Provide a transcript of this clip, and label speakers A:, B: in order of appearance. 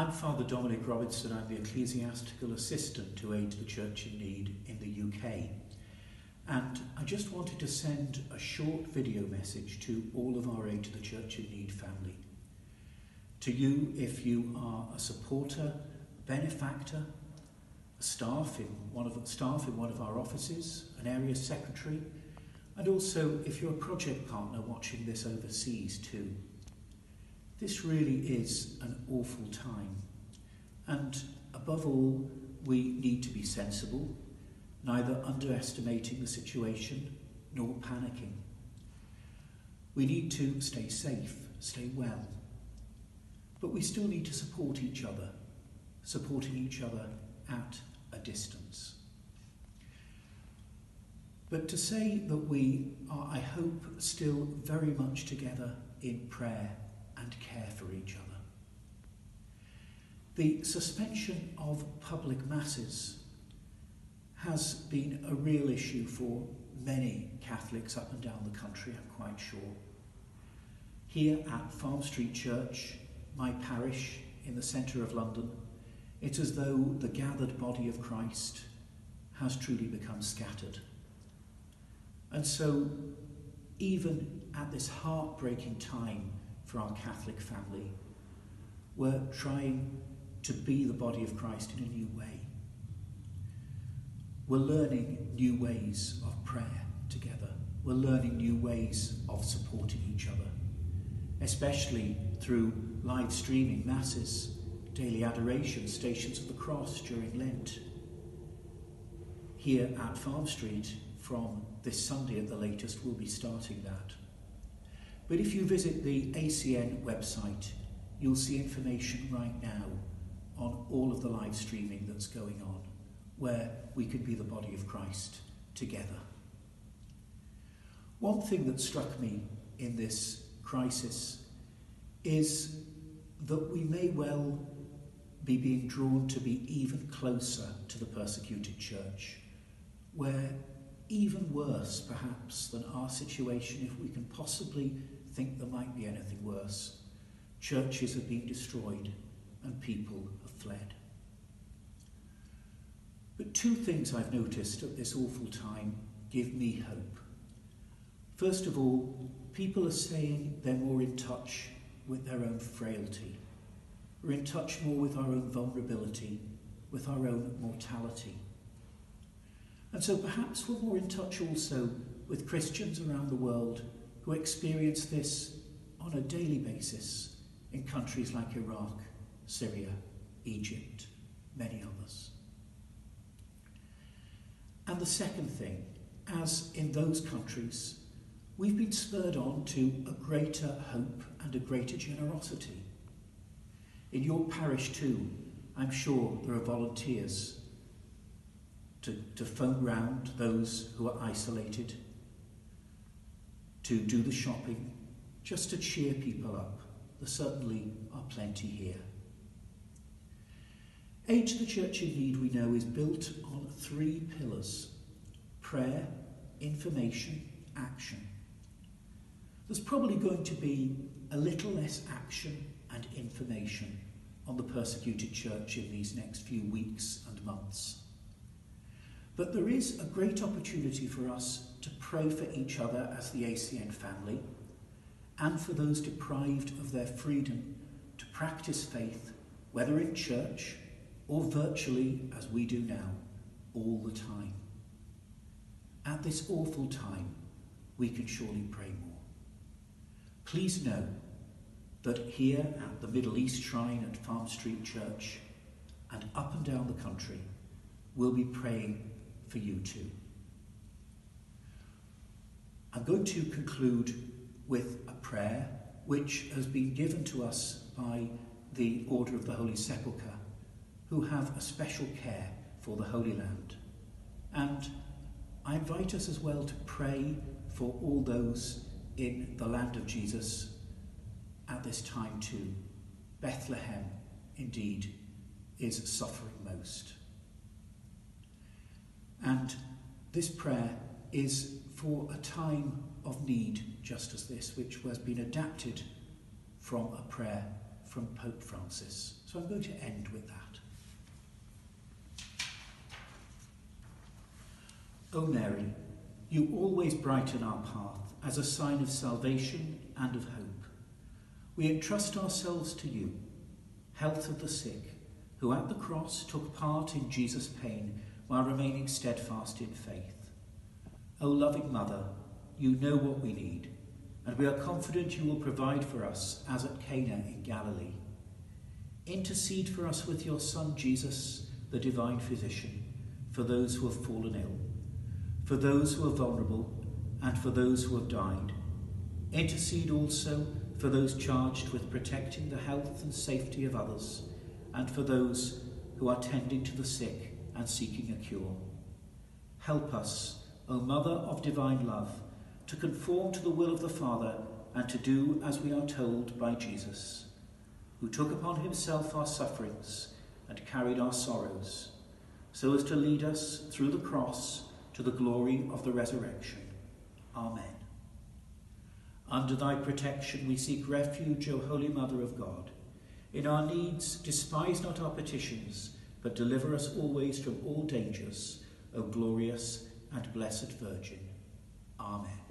A: I'm Father Dominic. I'm the Ecclesiastical Assistant to Aid the Church in Need in the UK. And I just wanted to send a short video message to all of our Aid to the Church in Need family. To you, if you are a supporter, benefactor, a staff in one of our offices, an area secretary, and also if you're a project partner watching this overseas too. This really is an awful time, and above all, we need to be sensible, neither underestimating the situation nor panicking. We need to stay safe, stay well, but we still need to support each other, supporting each other at a distance. But to say that we are, I hope, still very much together in prayer and care for each other. The suspension of public masses has been a real issue for many Catholics up and down the country, I'm quite sure. Here at Farm Street Church, my parish in the centre of London, it's as though the gathered body of Christ has truly become scattered. And so, even at this heartbreaking time for our Catholic family, we're trying to be the body of Christ in a new way. We're learning new ways of prayer together. We're learning new ways of supporting each other, especially through live streaming masses, daily adoration, Stations of the Cross during Lent. Here at Farm Street, from this Sunday at the latest, we'll be starting that. But if you visit the ACN website, you'll see information right now on all of the live streaming that's going on, where we could be the body of Christ together. One thing that struck me in this crisis is that we may well be being drawn to be even closer to the persecuted church, where even worse perhaps than our situation, if we can possibly think there might be anything worse, churches have been destroyed and people have fled. But two things I've noticed at this awful time give me hope. First of all, people are saying they're more in touch with their own frailty. We're in touch more with our own vulnerability, with our own mortality. And so perhaps we're more in touch also with Christians around the world who experience this on a daily basis in countries like Iraq, Syria, Egypt, many others. And the second thing, as in those countries, we've been spurred on to a greater hope and a greater generosity. In your parish too, I'm sure there are volunteers to phone round those who are isolated, to do the shopping, just to cheer people up. There certainly are plenty here. Aid to the Church in Need, we know, is built on three pillars: prayer, information, action. There's probably going to be a little less action and information on the persecuted church in these next few weeks and months. But there is a great opportunity for us to pray for each other as the ACN family, and for those deprived of their freedom to practice faith, whether in church or virtually as we do now, all the time. At this awful time, we can surely pray more. Please know that here at the Middle East Shrine at Farm Street Church and up and down the country, we'll be praying for you too. I'm going to conclude with a prayer which has been given to us by the Order of the Holy Sepulchre, who have a special care for the Holy Land. And I invite us as well to pray for all those in the land of Jesus at this time too. Bethlehem, indeed, is suffering most. And this prayer is for a time of need just as this, which has been adapted from a prayer from Pope Francis. So I'm going to end with that. O Mary, you always brighten our path as a sign of salvation and of hope. We entrust ourselves to you, health of the sick, who at the cross took part in Jesus' pain while remaining steadfast in faith. O loving Mother, you know what we need, and we are confident you will provide for us as at Cana in Galilee. Intercede for us with your Son Jesus, the divine physician, for those who have fallen ill, for those who are vulnerable, and for those who have died. Intercede also for those charged with protecting the health and safety of others, and for those who are tending to the sick and seeking a cure. Help us, O Mother of divine love, to conform to the will of the Father and to do as we are told by Jesus, who took upon himself our sufferings and carried our sorrows, so as to lead us through the cross to the glory of the resurrection. Amen. Under thy protection we seek refuge, O Holy Mother of God. In our needs, despise not our petitions, but deliver us always from all dangers, O glorious and blessed Virgin. Amen.